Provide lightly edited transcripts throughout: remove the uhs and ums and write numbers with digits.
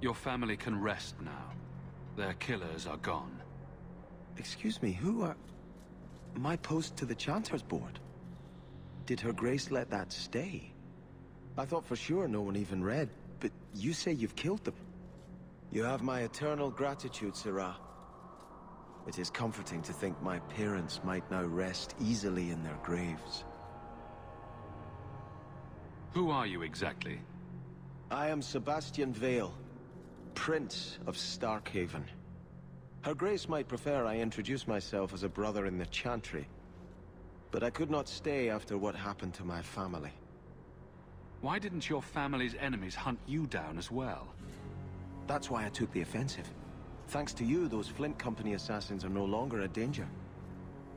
Your family can rest now. Their killers are gone. Excuse me, who are... My post to the Chanter's board? Did Her Grace let that stay? I thought for sure no one even read, but you say you've killed them. You have my eternal gratitude, Sirrah. It is comforting to think my parents might now rest easily in their graves. Who are you exactly? I am Sebastian Vale, Prince of Starkhaven. Her Grace might prefer I introduce myself as a brother in the Chantry, but I could not stay after what happened to my family. Why didn't your family's enemies hunt you down as well? That's why I took the offensive. Thanks to you, those Flint Company assassins are no longer a danger.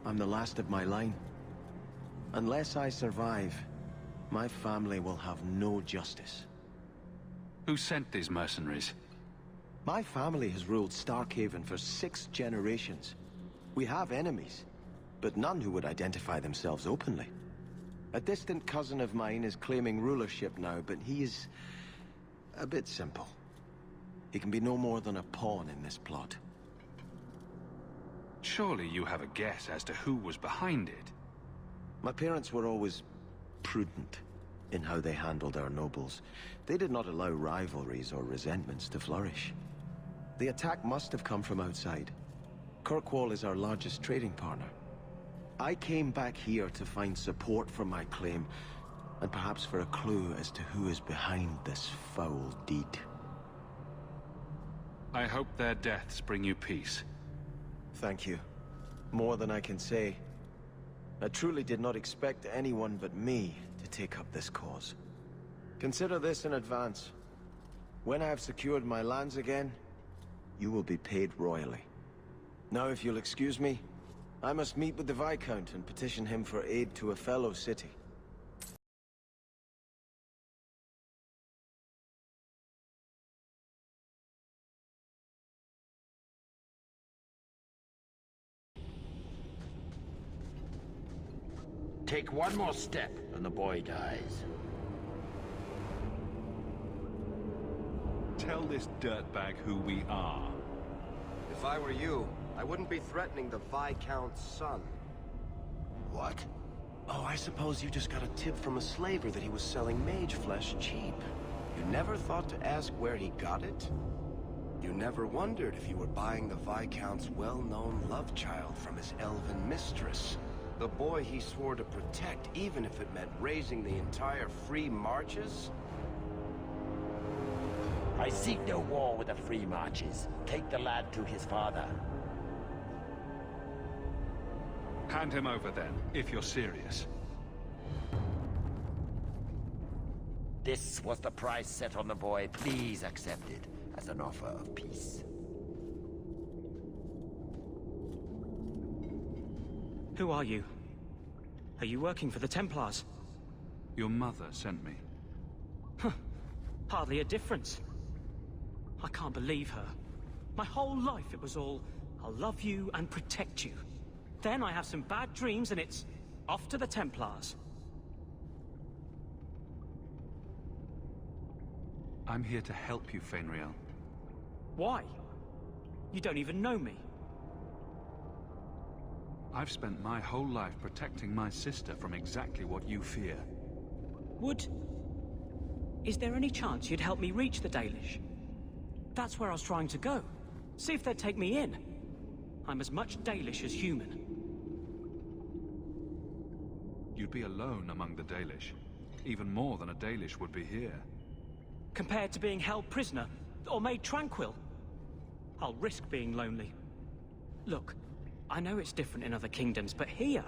I'm the last of my line. Unless I survive, my family will have no justice. Who sent these mercenaries? My family has ruled Starkhaven for 6 generations. We have enemies, but none who would identify themselves openly. A distant cousin of mine is claiming rulership now, but he is a bit simple. He can be no more than a pawn in this plot. Surely you have a guess as to who was behind it. My parents were always prudent in how they handled our nobles. They did not allow rivalries or resentments to flourish. The attack must have come from outside. Kirkwall is our largest trading partner. I came back here to find support for my claim, and perhaps for a clue as to who is behind this foul deed. I hope their deaths bring you peace. Thank you. More than I can say. I truly did not expect anyone but me to take up this cause. Consider this in advance. When I have secured my lands again, you will be paid royally. Now, if you'll excuse me, I must meet with the Viscount and petition him for aid to a fellow city. Take one more step and the boy dies. Tell this dirtbag who we are. If I were you, I wouldn't be threatening the Viscount's son. What? Oh, I suppose you just got a tip from a slaver that he was selling mage flesh cheap. You never thought to ask where he got it? You never wondered if you were buying the Viscount's well-known love child from his elven mistress? The boy he swore to protect, even if it meant raising the entire Free Marches? I seek no war with the Free Marches. Take the lad to his father. Hand him over then, if you're serious. This was the price set on the boy. Please accept it as an offer of peace. Who are you? Are you working for the Templars? Your mother sent me. Huh. Hardly a difference. I can't believe her. My whole life it was all, I'll love you and protect you. Then I have some bad dreams and it's off to the Templars. I'm here to help you, Fainriel. Why? You don't even know me. I've spent my whole life protecting my sister from exactly what you fear. Is there any chance you'd help me reach the Dalish? That's where I was trying to go. See if they'd take me in. I'm as much Dalish as human. You'd be alone among the Dalish. Even more than a Dalish would be here. Compared to being held prisoner, or made tranquil, I'll risk being lonely. Look, I know it's different in other kingdoms, but here,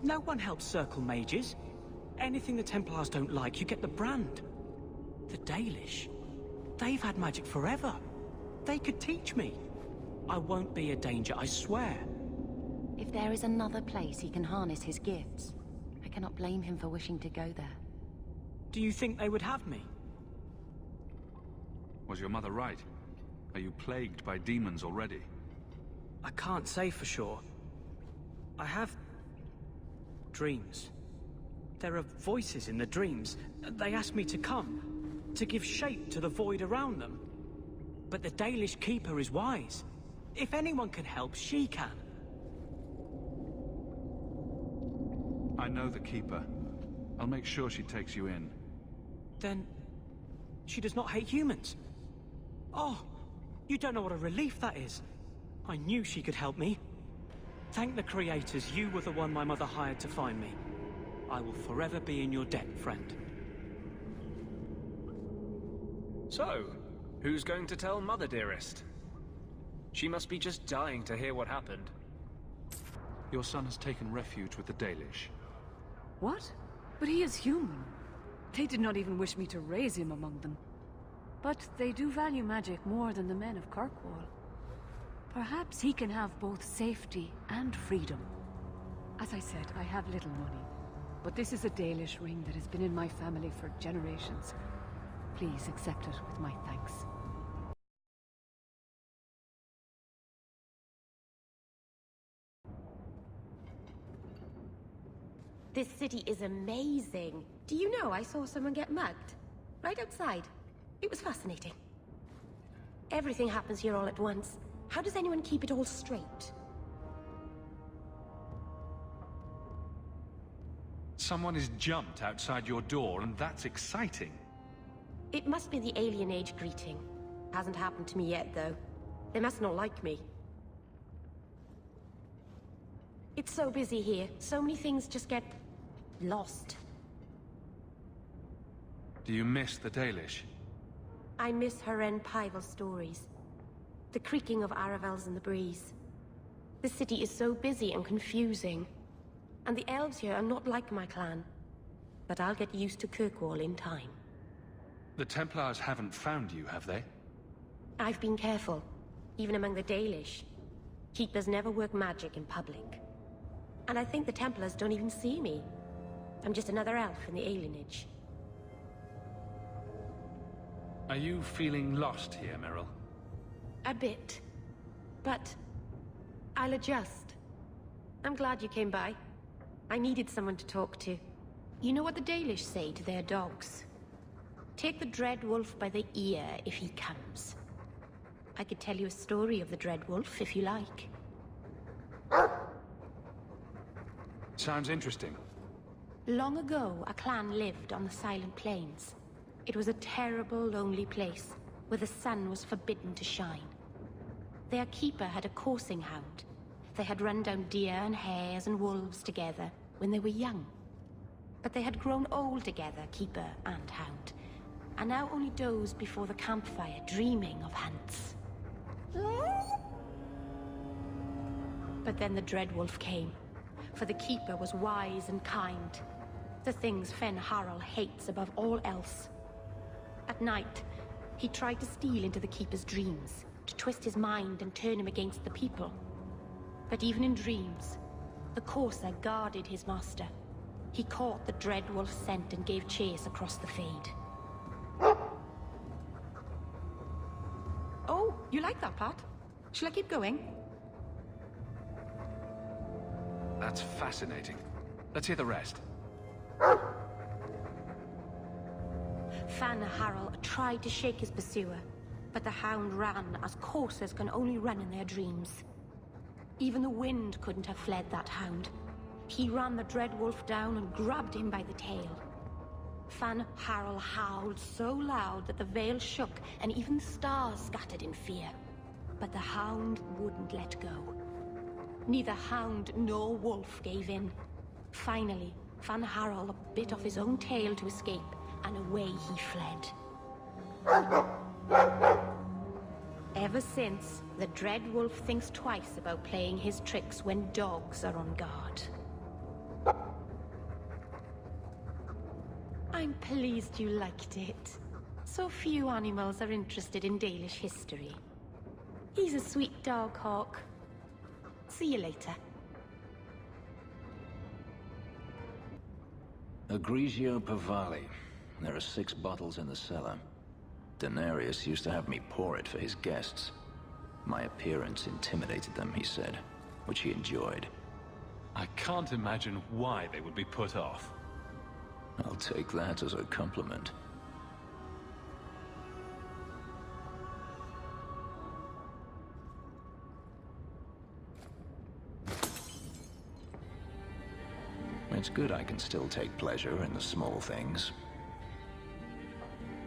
no one helps circle mages. Anything the Templars don't like, you get the brand. The Dalish, they've had magic forever. They could teach me. I won't be a danger, I swear. If there is another place he can harness his gifts, I cannot blame him for wishing to go there. Do you think they would have me? Was your mother right? Are you plagued by demons already? I can't say for sure. I have dreams. There are voices in the dreams. They ask me to come, to give shape to the void around them. But the Dalish Keeper is wise. If anyone can help, she can. I know the Keeper. I'll make sure she takes you in. Then... she does not hate humans. Oh, you don't know what a relief that is. I knew she could help me. Thank the creators, you were the one my mother hired to find me. I will forever be in your debt, friend. So, who's going to tell Mother Dearest? She must be just dying to hear what happened. Your son has taken refuge with the Dalish. What? But he is human. They did not even wish me to raise him among them. But they do value magic more than the men of Kirkwall. Perhaps he can have both safety and freedom. As I said, I have little money. But this is a Dalish ring that has been in my family for generations. Please accept it with my thanks. This city is amazing. Do you know I saw someone get mugged? Right outside. It was fascinating. Everything happens here all at once. How does anyone keep it all straight? Someone has jumped outside your door, and that's exciting. It must be the alien age greeting. Hasn't happened to me yet, though. They must not like me. It's so busy here. So many things just get... lost. Do you miss the Dalish? I miss Haren Pival stories. The creaking of Aravels in the breeze. The city is so busy and confusing. And the elves here are not like my clan. But I'll get used to Kirkwall in time. The Templars haven't found you, have they? I've been careful, even among the Dalish. Keepers never work magic in public. And I think the Templars don't even see me. I'm just another elf in the alienage. Are you feeling lost here, Meryl? A bit. But... I'll adjust. I'm glad you came by. I needed someone to talk to. You know what the Dalish say to their dogs? Take the Dread Wolf by the ear if he comes. I could tell you a story of the Dread Wolf if you like. Sounds interesting. Long ago, a clan lived on the Silent Plains. It was a terrible, lonely place, where the sun was forbidden to shine. Their keeper had a coursing hound. They had run down deer and hares and wolves together when they were young. But they had grown old together, keeper and hound, and now only dozed before the campfire, dreaming of hunts. But then the Dread Wolf came, for the keeper was wise and kind. The things Fen Harald hates above all else. At night, he tried to steal into the keeper's dreams, to twist his mind and turn him against the people. But even in dreams, the courser guarded his master. He caught the Dread Wolf's scent and gave chase across the Fade. Oh, you like that part? Shall I keep going? That's fascinating. Let's hear the rest. Fan Harald tried to shake his pursuer, but the hound ran as coursers can only run in their dreams. Even the wind couldn't have fled that hound. He ran the Dread Wolf down and grabbed him by the tail. Fan Harald howled so loud that the veil shook and even the stars scattered in fear. But the hound wouldn't let go. Neither hound nor wolf gave in. Finally, Fan Harald bit off his own tail to escape, and away he fled. Ever since, the Dread Wolf thinks twice about playing his tricks when dogs are on guard. I'm pleased you liked it. So few animals are interested in Dalish history. He's a sweet dog, Hawk. See you later. Egregio Pavali. There are 6 bottles in the cellar. Denarius used to have me pour it for his guests. My appearance intimidated them, he said, which he enjoyed. I can't imagine why they would be put off. I'll take that as a compliment. It's good I can still take pleasure in the small things.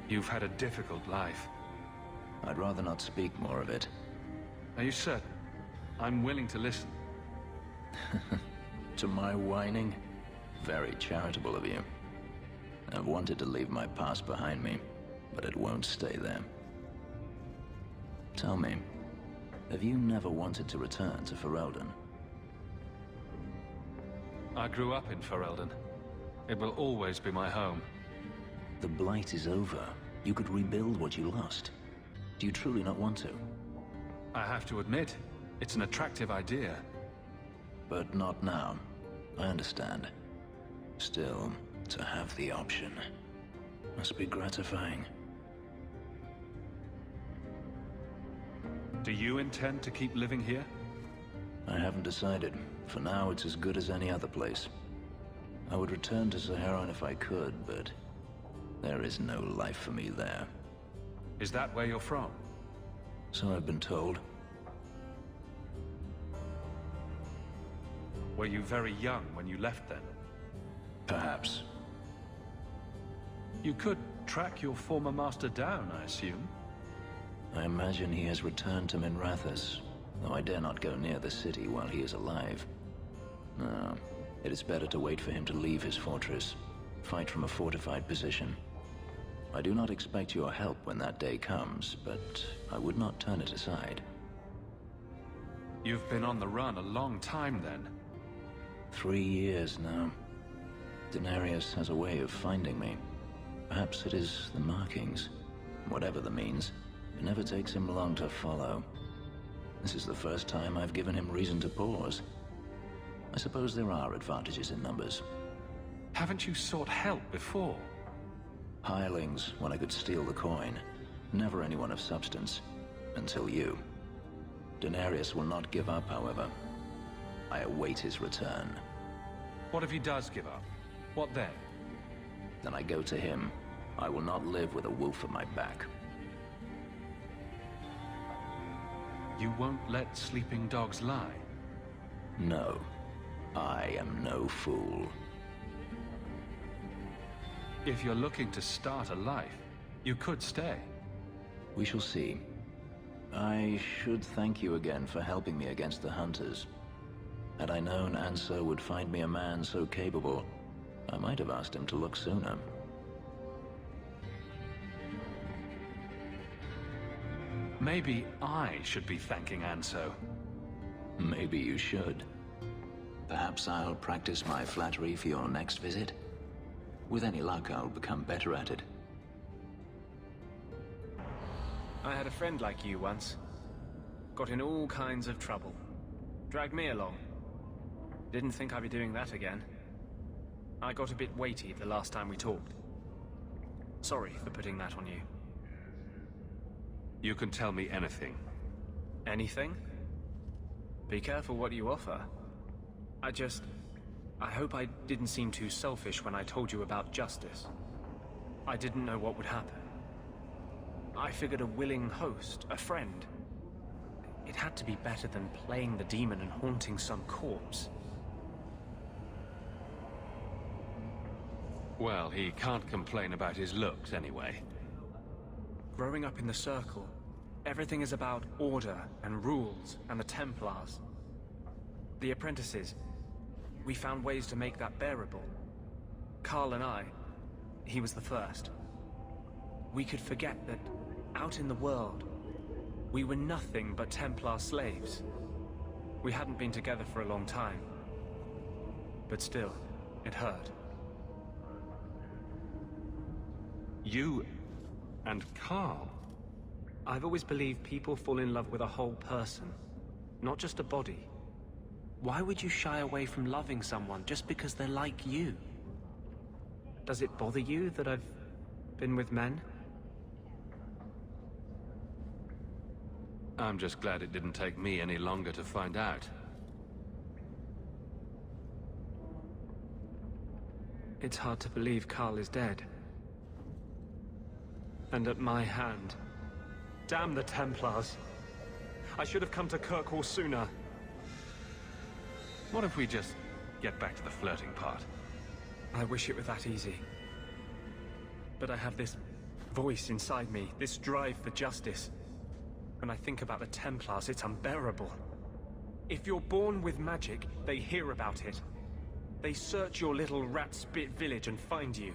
You've had a difficult life. I'd rather not speak more of it. Are you certain? I'm willing to listen. To my whining? Very charitable of you. I've wanted to leave my past behind me, but it won't stay there. Tell me, have you never wanted to return to Ferelden? I grew up in Ferelden. It will always be my home. The Blight is over. You could rebuild what you lost. Do you truly not want to? I have to admit, it's an attractive idea. But not now. I understand. Still, to have the option must be gratifying. Do you intend to keep living here? I haven't decided. For now, it's as good as any other place. I would return to Saharan if I could, but there is no life for me there. Is that where you're from? So I've been told. Were you very young when you left then? Perhaps. You could track your former master down, I assume? I imagine he has returned to Minrathous, though I dare not go near the city while he is alive. No, it is better to wait for him to leave his fortress, fight from a fortified position. I do not expect your help when that day comes, but I would not turn it aside. You've been on the run a long time then. 3 years now. Denarius has a way of finding me. Perhaps it is the markings. Whatever the means, it never takes him long to follow. This is the first time I've given him reason to pause. I suppose there are advantages in numbers. Haven't you sought help before? Hirelings, when I could steal the coin. Never anyone of substance. Until you. Denarius will not give up, however. I await his return. What if he does give up? What then? Then I go to him. I will not live with a wolf at my back. You won't let sleeping dogs lie? No. I am no fool. If you're looking to start a life, you could stay. We shall see. I should thank you again for helping me against the hunters. Had I known Anso would find me a man so capable, I might have asked him to look sooner. Maybe I should be thanking Anso. Maybe you should. Perhaps I'll practice my flattery for your next visit. With any luck, I'll become better at it. I had a friend like you once. Got in all kinds of trouble. Dragged me along. Didn't think I'd be doing that again. I got a bit weighty the last time we talked. Sorry for putting that on you. You can tell me anything. Anything? Be careful what you offer. I hope I didn't seem too selfish when I told you about justice. I didn't know what would happen. I figured a willing host, a friend. It had to be better than playing the demon and haunting some corpse. Well, he can't complain about his looks anyway. Growing up in the Circle, everything is about order and rules and the Templars. The apprentices, we found ways to make that bearable. Carl and I, he was the first. We could forget that out in the world, we were nothing but Templar slaves. We hadn't been together for a long time. But still, it hurt. You and Carl? I've always believed people fall in love with a whole person, not just a body. Why would you shy away from loving someone just because they're like you? Does it bother you that I've been with men? I'm just glad it didn't take me any longer to find out. It's hard to believe Carl is dead. And at my hand. Damn the Templars. I should have come to Kirkwall sooner. What if we just get back to the flirting part. I wish it were that easy. But I have this voice inside me, this drive for justice. When I think about the Templars, it's unbearable. If you're born with magic, they hear about it. They search your little rat-spit village and find you.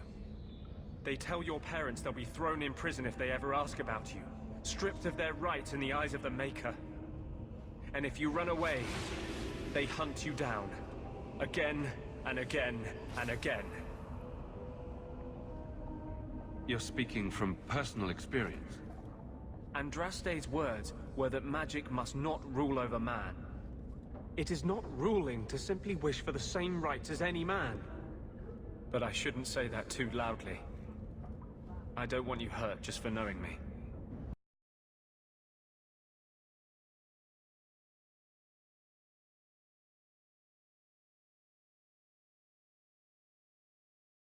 They tell your parents they'll be thrown in prison if they ever ask about you, stripped of their rights in the eyes of the Maker. And if you run away, they hunt you down. Again, and again, and again. You're speaking from personal experience. Andraste's words were that magic must not rule over man. It is not ruling to simply wish for the same rights as any man. But I shouldn't say that too loudly. I don't want you hurt just for knowing me.